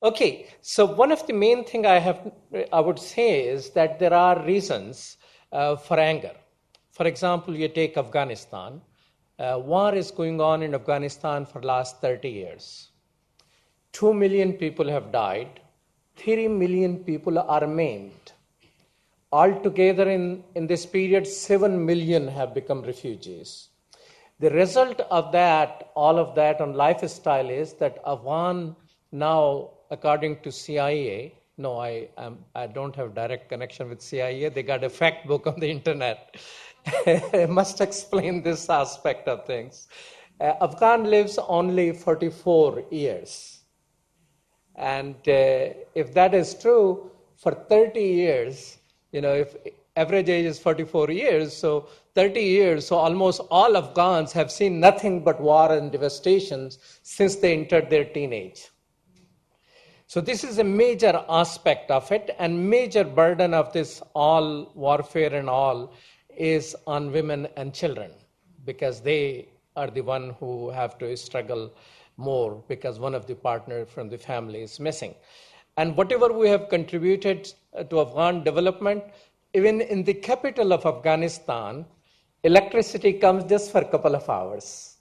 Okay, so one of the main thing I would say is that there are reasons for anger. For example, you take Afghanistan. War is going on in Afghanistan for last 30 years. 2 million people have died. 3 million people are maimed. Altogether in this period, 7 million have become refugees. The result of that, all of that on lifestyle is that Afghan now, according to CIA, no, I don't have direct connection with CIA. They got a fact book on the internet. I must explain this aspect of things. Afghan lives only 44 years. And if that is true, for 30 years, if average age is 44 years, so 30 years, so almost all Afghans have seen nothing but war and devastations since they entered their teenage. So this is a major aspect of it, and major burden of this all warfare and all is on women and children, because they are the one who have to struggle more because one of the partner from the family is missing. And whatever we have contributed to Afghan development, even in the capital of Afghanistan, electricity comes just for a couple of hours.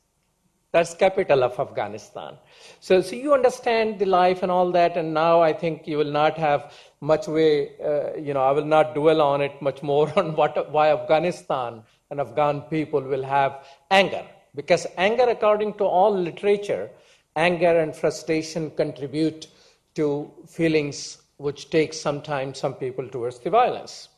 That's capital of Afghanistan. So you understand the life and all that, and now I think you will not have much way, I will not dwell on it much more on why Afghanistan and Afghan people will have anger. Because anger, according to all literature, anger and frustration contribute to feelings which take sometimes some people towards the violence.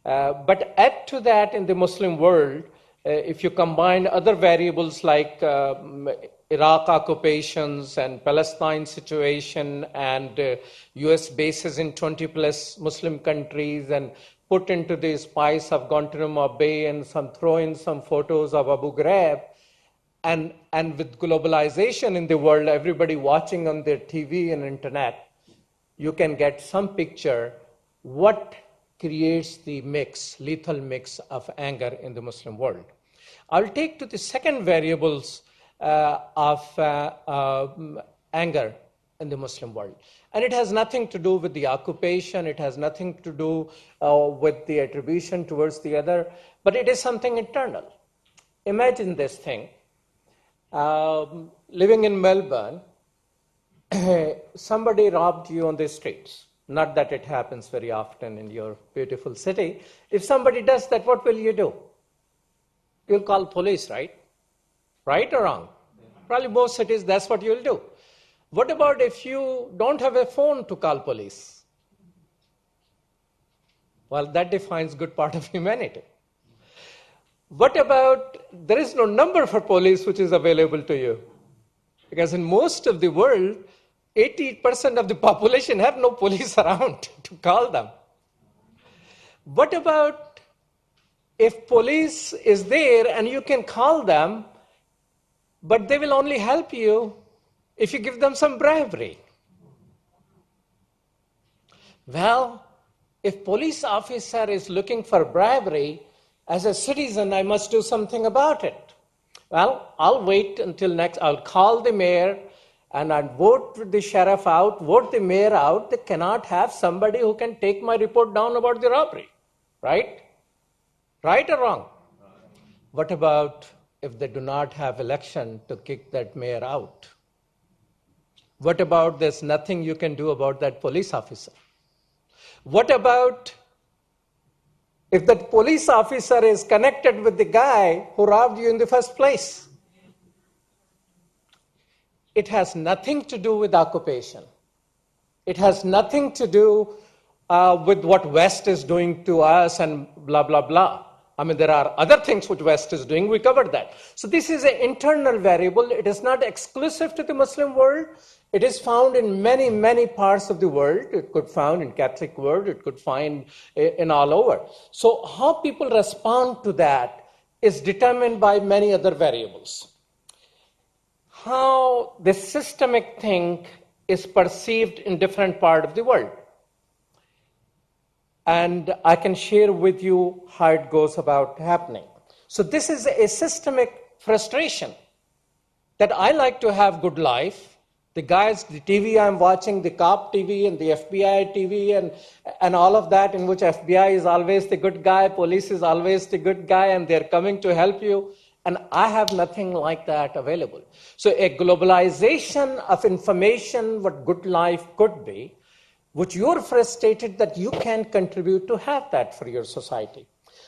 But add to that in the Muslim world, if you combine other variables like Iraq occupations and Palestine situation and US bases in 20 plus Muslim countries, and put into the spice of Guantanamo Bay and throw in some photos of Abu Ghraib, and with globalization in the world, everybody watching on their TV and internet, you can get some picture what creates the lethal mix of anger in the Muslim world. I'll take to the second variables of anger in the Muslim world. And it has nothing to do with the occupation, it has nothing to do with the attribution towards the other, but it is something internal. Imagine this thing. Living in Melbourne, somebody robbed you on the streets. Not that it happens very often in your beautiful city. If somebody does that, what will you do? You'll call police, right? Right or wrong? Probably most cities, that's what you'll do. What about if you don't have a phone to call police? Well, that defines good part of humanity. What about there is no number for police which is available to you? Because in most of the world, 80% of the population have no police around to call them. What about if police is there and you can call them, but they will only help you if you give them some bribery? Well, if police officer is looking for bribery, as a citizen, I must do something about it. Well, I'll wait until I'll call the mayor and I'll vote the sheriff out, vote the mayor out. They cannot have somebody who can take my report down about the robbery, right? Right or wrong? What about if they do not have election to kick that mayor out? What about there's nothing you can do about that police officer? What about if that police officer is connected with the guy who robbed you in the first place? It has nothing to do with occupation. It has nothing to do with what West is doing to us and blah, blah, blah. I mean, there are other things which West is doing. We covered that. So this is an internal variable. It is not exclusive to the Muslim world. It is found in many, many parts of the world. It could found in Catholic world. It could find in all over. So how people respond to that is determined by many other variables. How the systemic thing is perceived in different parts of the world. And I can share with you how it goes about happening. So this is a systemic frustration that I like to have good life. The guys, the TV I'm watching, the cop TV and the FBI TV and all of that, in which FBI is always the good guy, police is always the good guy, and they're coming to help you. And I have nothing like that available. So a globalization of information, what good life could be, which you're frustrated that you can contribute to have that for your society.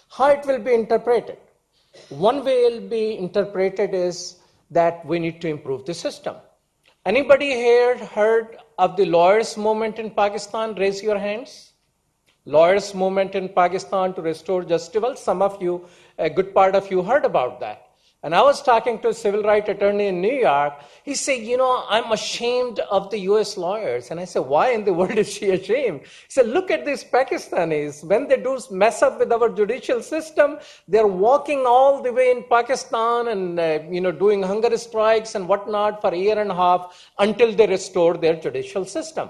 How it will be interpreted? One way it will be interpreted is that we need to improve the system. Anybody here heard of the lawyers' movement in Pakistan? Raise your hands. Lawyers' movement in Pakistan to restore justice. Well, some of you, a good part of you heard about that. And I was talking to a civil rights attorney in New York. He said, I'm ashamed of the US lawyers. And I said, why in the world is she ashamed? He said, look at these Pakistanis. When they do mess up with our judicial system, they're walking all the way in Pakistan and, doing hunger strikes and whatnot for a year and a half until they restore their judicial system.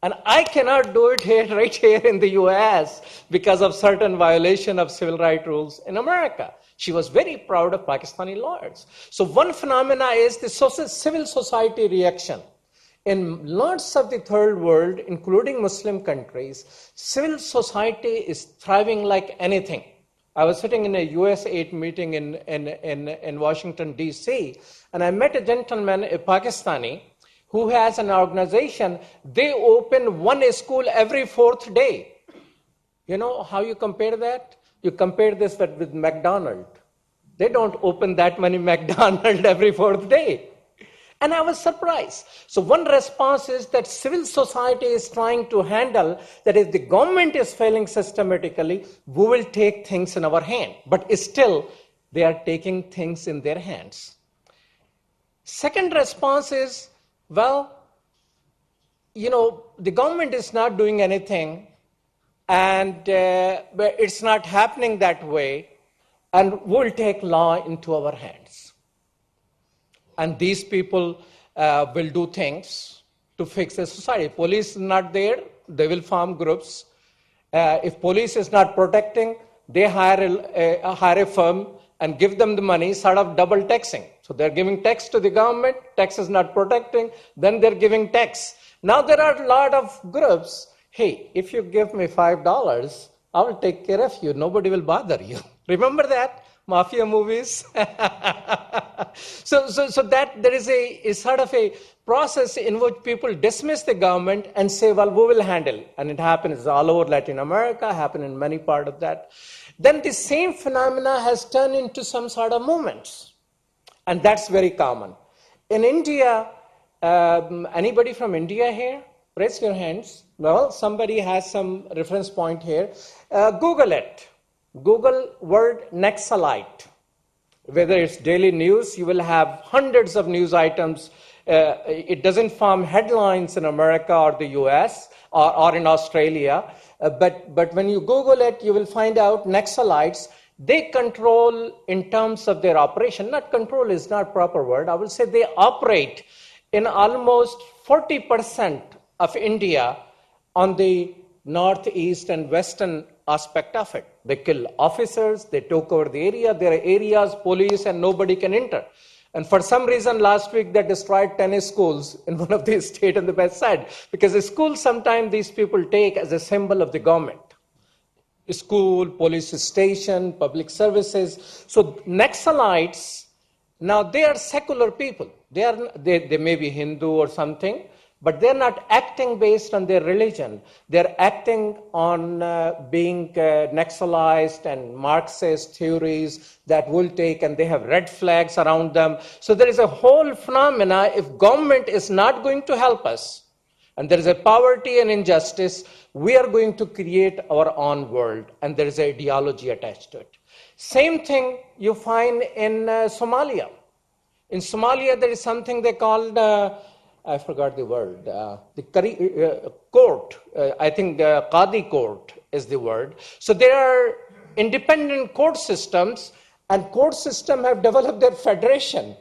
And I cannot do it right here in the US because of certain violation of civil rights rules in America. She was very proud of Pakistani lawyers. So one phenomena is the civil society reaction. In lots of the third world, including Muslim countries, civil society is thriving like anything. I was sitting in a US-8 meeting in Washington, D.C., and I met a gentleman, a Pakistani, who has an organization. They open one school every fourth day. You know how you compare that? You compare this with McDonald's. They don't open that many McDonald's every fourth day. And I was surprised. So one response is that civil society is trying to handle that if the government is failing systematically, we will take things in our hand. But still, they are taking things in their hands. Second response is, well, the government is not doing anything, and it's not happening that way, and we'll take law into our hands. And these people will do things to fix the society. Police is not there, they will form groups. If police is not protecting, they hire a firm and give them the money, sort of double taxing. So they're giving tax to the government, tax is not protecting, then they're giving tax. Now there are a lot of groups. Hey, if you give me $5, I will take care of you. Nobody will bother you. Remember that? Mafia movies? So that there is a sort of a process in which people dismiss the government and say, well, we will handle. And it happens all over Latin America, happen in many parts of that. Then the same phenomena has turned into some sort of movements. And that's very common. In India, anybody from India here? Raise your hands. Well, somebody has some reference point here. Google it. Google word Naxalite. Whether it's daily news, you will have hundreds of news items. It doesn't form headlines in America or the US or in Australia. But when you Google it, you will find out Naxalites, they control in terms of their operation. Not control is not proper word. I will say they operate in almost 40% of India on the northeast and western aspect of it. They kill officers, they took over the area, there are areas, police, and nobody can enter. And for some reason, last week, they destroyed tennis schools in one of these states on the west side. Because the school, sometimes these people take as a symbol of the government. School, police station, public services. So Naxalites, now they are secular people. They may be Hindu or something, but they're not acting based on their religion. They're acting on being Naxalized and Marxist theories that will take, and they have red flags around them. So there is a whole phenomena. If government is not going to help us, and there is a poverty and injustice, we are going to create our own world, and there is an ideology attached to it. Same thing you find in Somalia. In Somalia, there is something they called I forgot the word. The court, I think Qadi court is the word. So there are independent court systems, and court systems have developed their federation,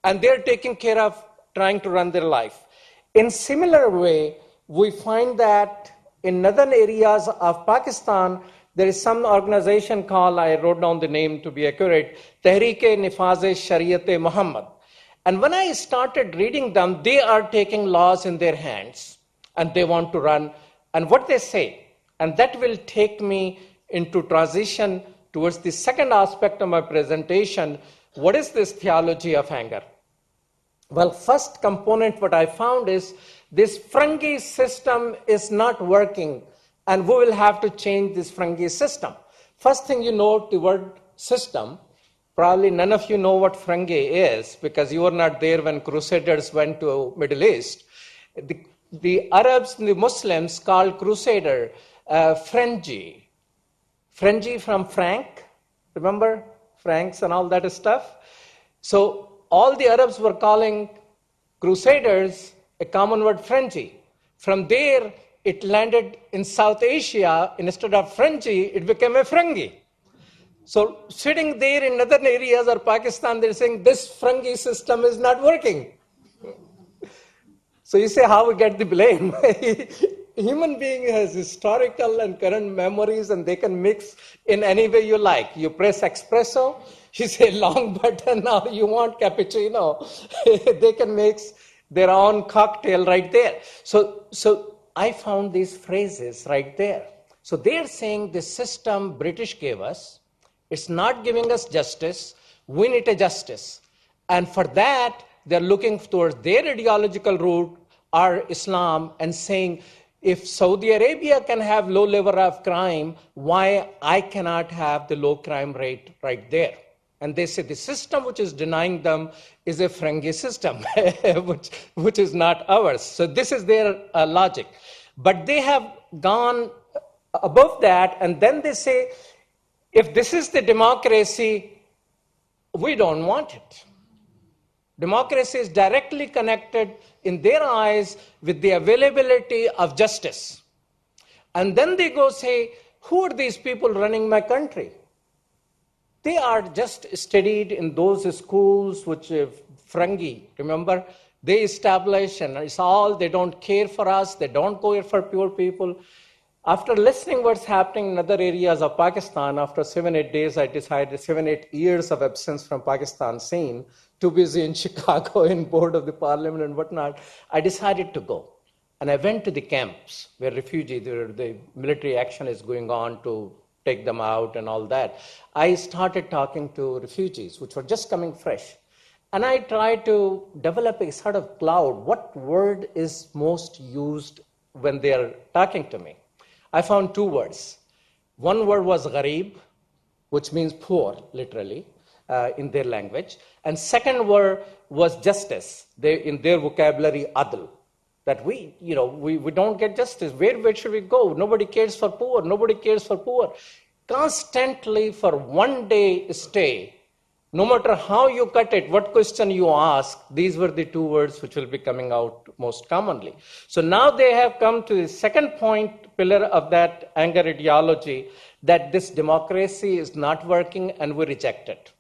and they're taking care of trying to run their life. In similar way, we find that in northern areas of Pakistan, there is some organization called, I wrote down the name to be accurate, Tehreek-e Nifaz-e Shariat-e Muhammad. And when I started reading them, they are taking laws in their hands and they want to run. And what they say, and that will take me into transition towards the second aspect of my presentation. What is this theology of anger? Well, first component what I found is this Frangi system is not working, and we will have to change this Frangi system. First thing you note the word system. Probably none of you know what Frangi is because you were not there when Crusaders went to Middle East. The Arabs and the Muslims called Crusader Frenji. Frenji from Frank, remember? Franks and all that stuff. So all the Arabs were calling Crusaders a common word Frenji. From there, it landed in South Asia. Instead of Frenji, it became a Frangi. So sitting there in northern areas or Pakistan, they're saying this Frangi system is not working. So you say how we get the blame. Human being has historical and current memories and they can mix in any way you like. You press espresso, you say long button, now you want cappuccino. They can mix their own cocktail right there. So I found these phrases right there. So they're saying the system British gave us, it's not giving us justice. We need a justice. And for that, they're looking towards their ideological root, or Islam, and saying, if Saudi Arabia can have low level of crime, why I cannot have the low crime rate right there? And they say the system which is denying them is a Frangi system, which is not ours. So this is their logic. But they have gone above that, and then they say, if this is the democracy, we don't want it. Democracy is directly connected in their eyes with the availability of justice. And then they go say, who are these people running my country? They are just studied in those schools which Frangi, remember, they establish, and it's all, they don't care for us, they don't care for pure people. After listening what's happening in other areas of Pakistan, after 7-8 days, I decided 7-8 years of absence from Pakistan scene, too busy in Chicago in board of the parliament and whatnot, I decided to go. And I went to the camps where refugees, the military action is going on to take them out and all that. I started talking to refugees, which were just coming fresh. And I tried to develop a sort of cloud. What word is most used when they are talking to me? I found 2 words. One word was gharib, which means poor, literally, in their language. And second word was justice. In their vocabulary, adl. That we don't get justice. Where should we go? Nobody cares for poor. Nobody cares for poor. Constantly for one day stay, no matter how you cut it, what question you ask, these were the 2 words which will be coming out most commonly. So now they have come to the second pillar of that anger ideology, that this democracy is not working and we reject it.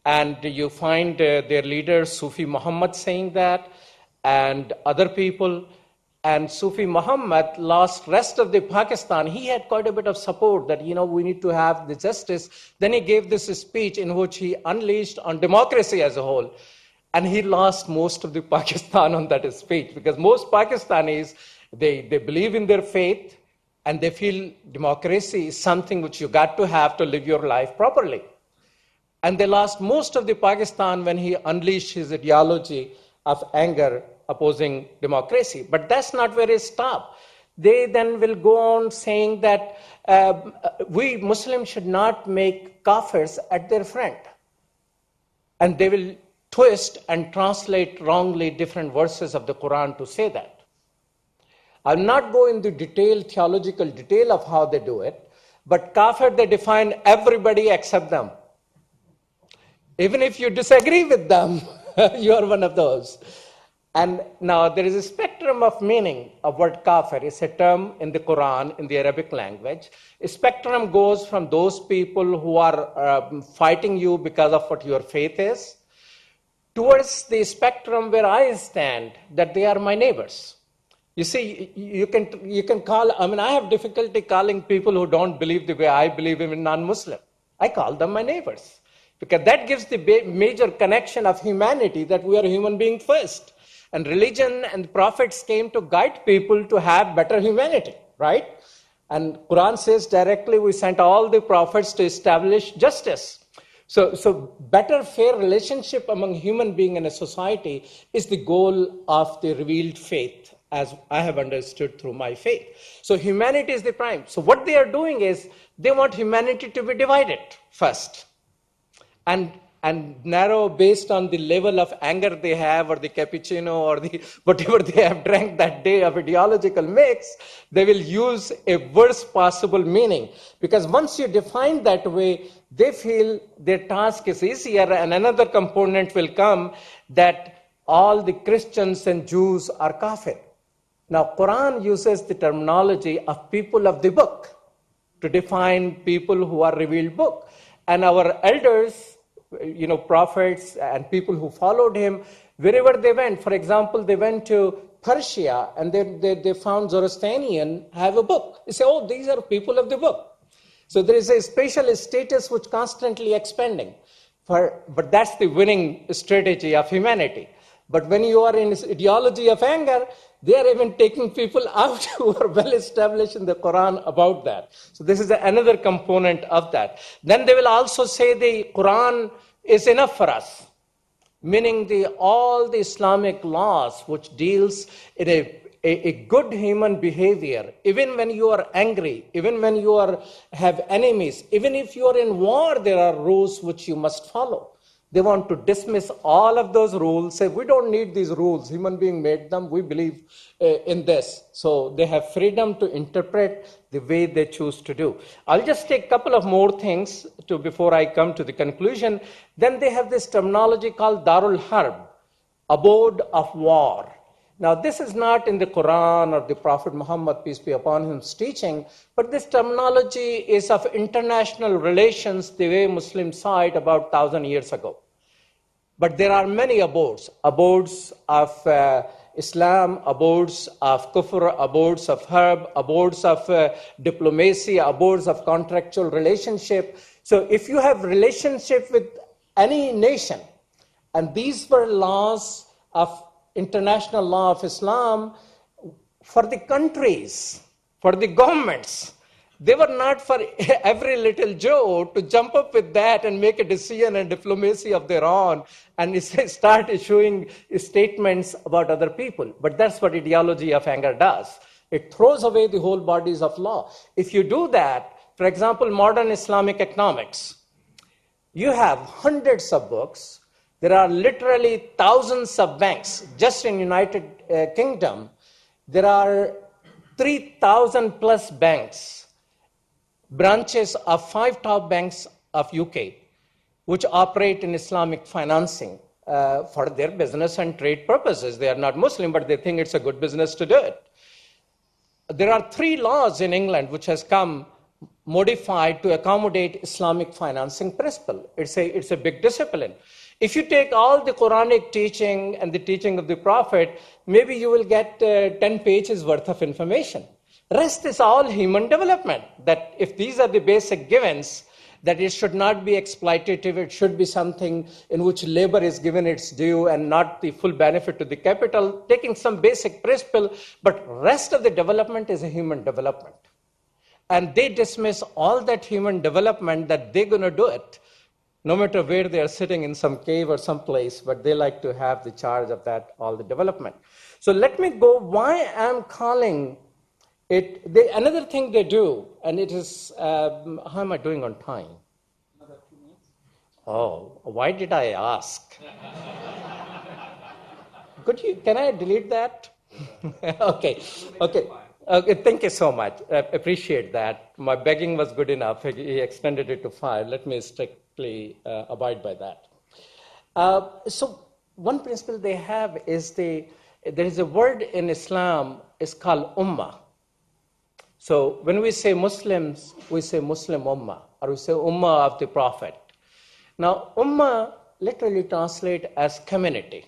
And you find their leader, Sufi Muhammad, saying that, and other people. And Sufi Muhammad lost rest of the Pakistan. He had quite a bit of support that, we need to have the justice. Then he gave this speech in which he unleashed on democracy as a whole. And he lost most of the Pakistan on that speech, because most Pakistanis, they believe in their faith and they feel democracy is something which you got to have to live your life properly. And they lost most of the Pakistan when he unleashed his ideology of anger opposing democracy. But that's not where it stopped. They then will go on saying that we Muslims should not make kafirs at their friend. And they will twist and translate wrongly different verses of the Quran to say that. I'll not go into theological detail of how they do it, but kafir, they define everybody except them. Even if you disagree with them, you are one of those. And now there is a spectrum of meaning of word kafir. It's a term in the Quran, in the Arabic language. A spectrum goes from those people who are fighting you because of what your faith is, towards the spectrum where I stand, that they are my neighbors. You see, you can call, I have difficulty calling people who don't believe the way I believe, even non-Muslim. I call them my neighbors. because that gives the major connection of humanity, that we are human being first. And religion and prophets came to guide people to have better humanity, right? And Quran says directly, we sent all the prophets to establish justice. So better, fair relationship among human being in a society is the goal of the revealed faith, as I have understood through my faith. So humanity is the prime. So what they are doing is they want humanity to be divided first, and narrow based on the level of anger they have, or the cappuccino, or the whatever they have drank that day of ideological mix, they will use a worst possible meaning. Because once you define that way, they feel their task is easier, and another component will come that all the Christians and Jews are kafir. Now, Quran uses the terminology of people of the book to define people who are revealed book. And our elders, prophets and people who followed him, wherever they went, for example, they went to Persia and they found Zoroastrian have a book. They say, oh, these are people of the book. So there is a special status which constantly expanding. But that's the winning strategy of humanity. But when you are in this ideology of anger, they are even taking people out who are well established in the Quran about that. So this is another component of that. Then they will also say the Quran is enough for us, meaning all the Islamic laws which deals in a good human behavior, even when you are angry, even when you have enemies, even if you are in war, there are rules which you must follow. They want to dismiss all of those rules, say, we don't need these rules. Human being made them. We believe in this. So they have freedom to interpret the way they choose to do. I'll just take a couple of more things before I come to the conclusion. Then they have this terminology called Darul Harb, abode of war. Now, this is not in the Quran or the Prophet Muhammad, peace be upon him's teaching, but this terminology is of international relations the way Muslims saw it about 1,000 years ago. But there are many abodes of Islam, abodes of kufr, abodes of harb, abodes of diplomacy, abodes of contractual relationship. So if you have relationship with any nation, and these were laws of international law of Islam for the countries, for the governments, they were not for every little Joe to jump up with that and make a decision and diplomacy of their own and start issuing statements about other people. But that's what ideology of anger does. It throws away the whole bodies of law. If you do that, for example, modern Islamic economics, you have hundreds of books. There are literally thousands of banks. Just in United Kingdom, there are 3,000 plus banks, branches of 5 top banks of UK, which operate in Islamic financing for their business and trade purposes. They are not Muslim, but they think it's a good business to do it. There are 3 laws in England which has come modified to accommodate Islamic financing principle. It's a big discipline. If you take all the Quranic teaching and the teaching of the Prophet, maybe you will get 10 pages worth of information. Rest is all human development, that if these are the basic givens, that it should not be exploitative, it should be something in which labor is given its due and not the full benefit to the capital, taking some basic principle, but rest of the development is a human development. And they dismiss all that human development that they're going to do it, no matter where they are sitting in some cave or some place, but they like to have the charge of that, all the development. So let me go, why I'm calling it, another thing they do, and it is, how am I doing on time? Another 2 minutes. Oh, why did I ask? Can I delete that? Okay. Thank you so much. I appreciate that. My begging was good enough. He extended it to 5. Let me strictly abide by that. So one principle they have is there is a word in Islam, it's called ummah. So when we say Muslims, we say Muslim ummah, or we say ummah of the Prophet. Now, ummah literally translates as community.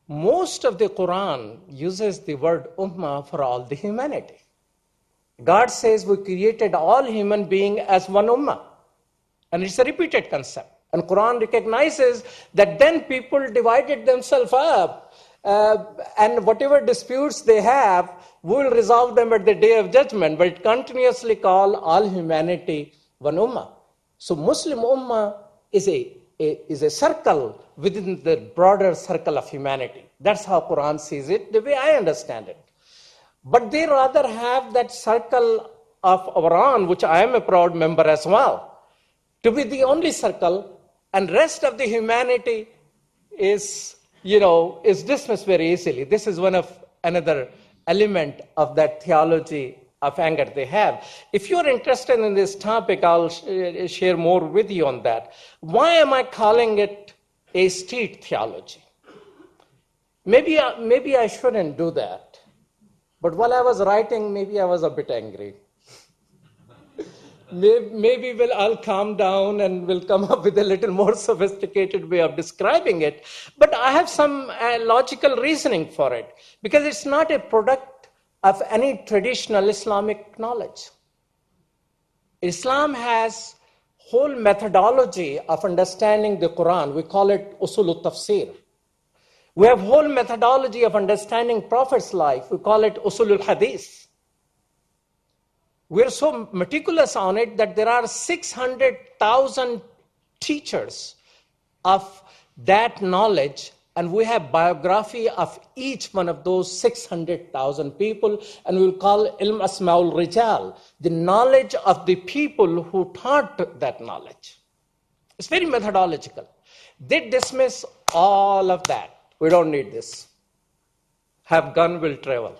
Most of the Quran uses the word ummah for all the humanity. God says we created all human beings as one ummah. And it's a repeated concept. And Quran recognizes that then people divided themselves up, and whatever disputes they have, we will resolve them at the day of judgment. But it continuously calls all humanity one ummah. So Muslim ummah is a circle within the broader circle of humanity. That's how Quran sees it, the way I understand it. But they rather have that circle of our own, which I am a proud member as well, to be the only circle, and rest of the humanity is dismissed very easily. This is another element of that theology of anger they have. If you're interested in this topic, I'll share more with you on that. Why am I calling it a street theology? Maybe I shouldn't do that. But while I was writing, maybe I was a bit angry. Maybe I'll calm down and we'll come up with a little more sophisticated way of describing it. But I have some logical reasoning for it, because it's not a product of any traditional Islamic knowledge. Islam has whole methodology of understanding the Quran. We call it usul al-tafsir. We have whole methodology of understanding Prophet's life. We call it usul al-hadith. We're so meticulous on it that there are 600,000 teachers of that knowledge, and we have biography of each one of those 600,000 people, and we'll call ilm asma'ul rijal, the knowledge of the people who taught that knowledge. It's very methodological. They dismiss all of that. We don't need this. Have gun, will travel.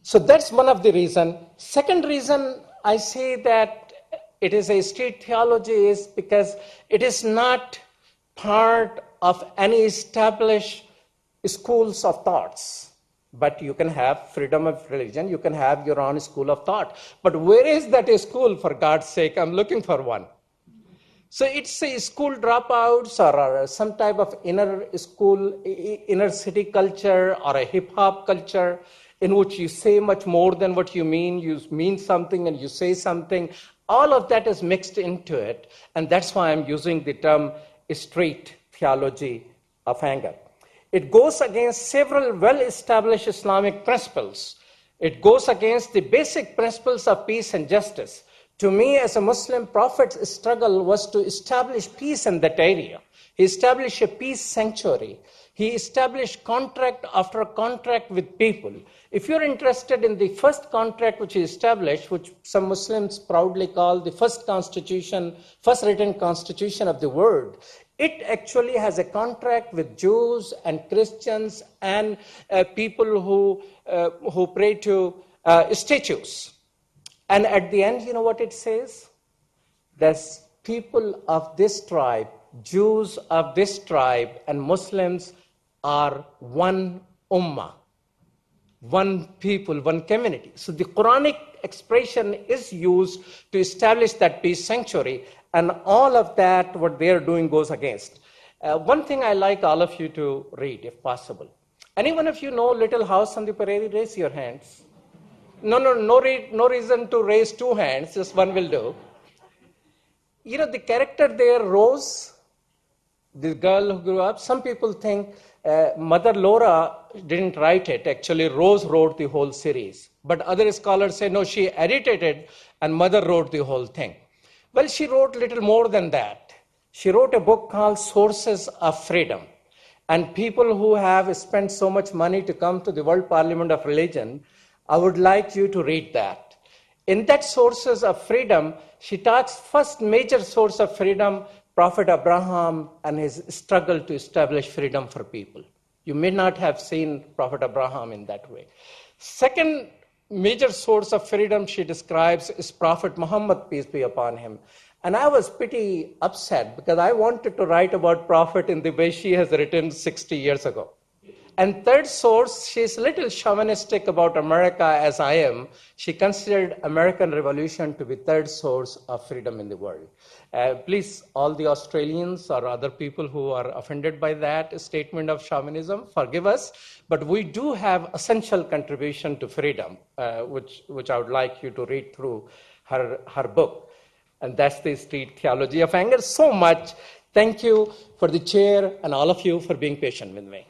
So that's one of the reasons. Second reason I say that it is a street theology is because it is not part of any established schools of thoughts. But you can have freedom of religion, you can have your own school of thought. But where is that school, for God's sake? I'm looking for one. So it's a school dropouts or some type of inner city culture or a hip hop culture, in which you say much more than what you mean something and you say something. All of that is mixed into it, and that's why I'm using the term street theology of anger. It goes against several well-established Islamic principles. It goes against the basic principles of peace and justice. To me, as a Muslim, Prophet's struggle was to establish peace in that area. He established a peace sanctuary. He established contract after contract with people. If you're interested in the first contract which he established, which some Muslims proudly call the first written constitution of the world, it actually has a contract with Jews and Christians and people who pray to statues. And at the end, you know what it says? There's people of this tribe, Jews of this tribe, and Muslims are one ummah, one people, one community. So the Quranic expression is used to establish that peace sanctuary, and all of that, what they are doing, goes against. One thing I like all of you to read, if possible. Any one of you know Little House on the Prairie? Raise your hands. No reason to raise two hands, just one will do. You know, the character there, Rose, the girl who grew up, some people think Mother Laura didn't write it. Actually, Rose wrote the whole series. But other scholars say, no, she edited it and Mother wrote the whole thing. Well, she wrote little more than that. She wrote a book called Sources of Freedom. And people who have spent so much money to come to the World Parliament of Religion, I would like you to read that. In that Sources of Freedom, she talks first major source of freedom, Prophet Abraham and his struggle to establish freedom for people. You may not have seen Prophet Abraham in that way. Second major source of freedom she describes is Prophet Muhammad, peace be upon him. And I was pretty upset because I wanted to write about Prophet in the way she has written 60 years ago. And third source, she's a little chauvinistic about America as I am. She considered American Revolution to be third source of freedom in the world. Please, all the Australians or other people who are offended by that statement of chauvinism, forgive us. But we do have essential contribution to freedom, which I would like you to read through her book. And that's the street theology of anger. So much. Thank you for the chair and all of you for being patient with me.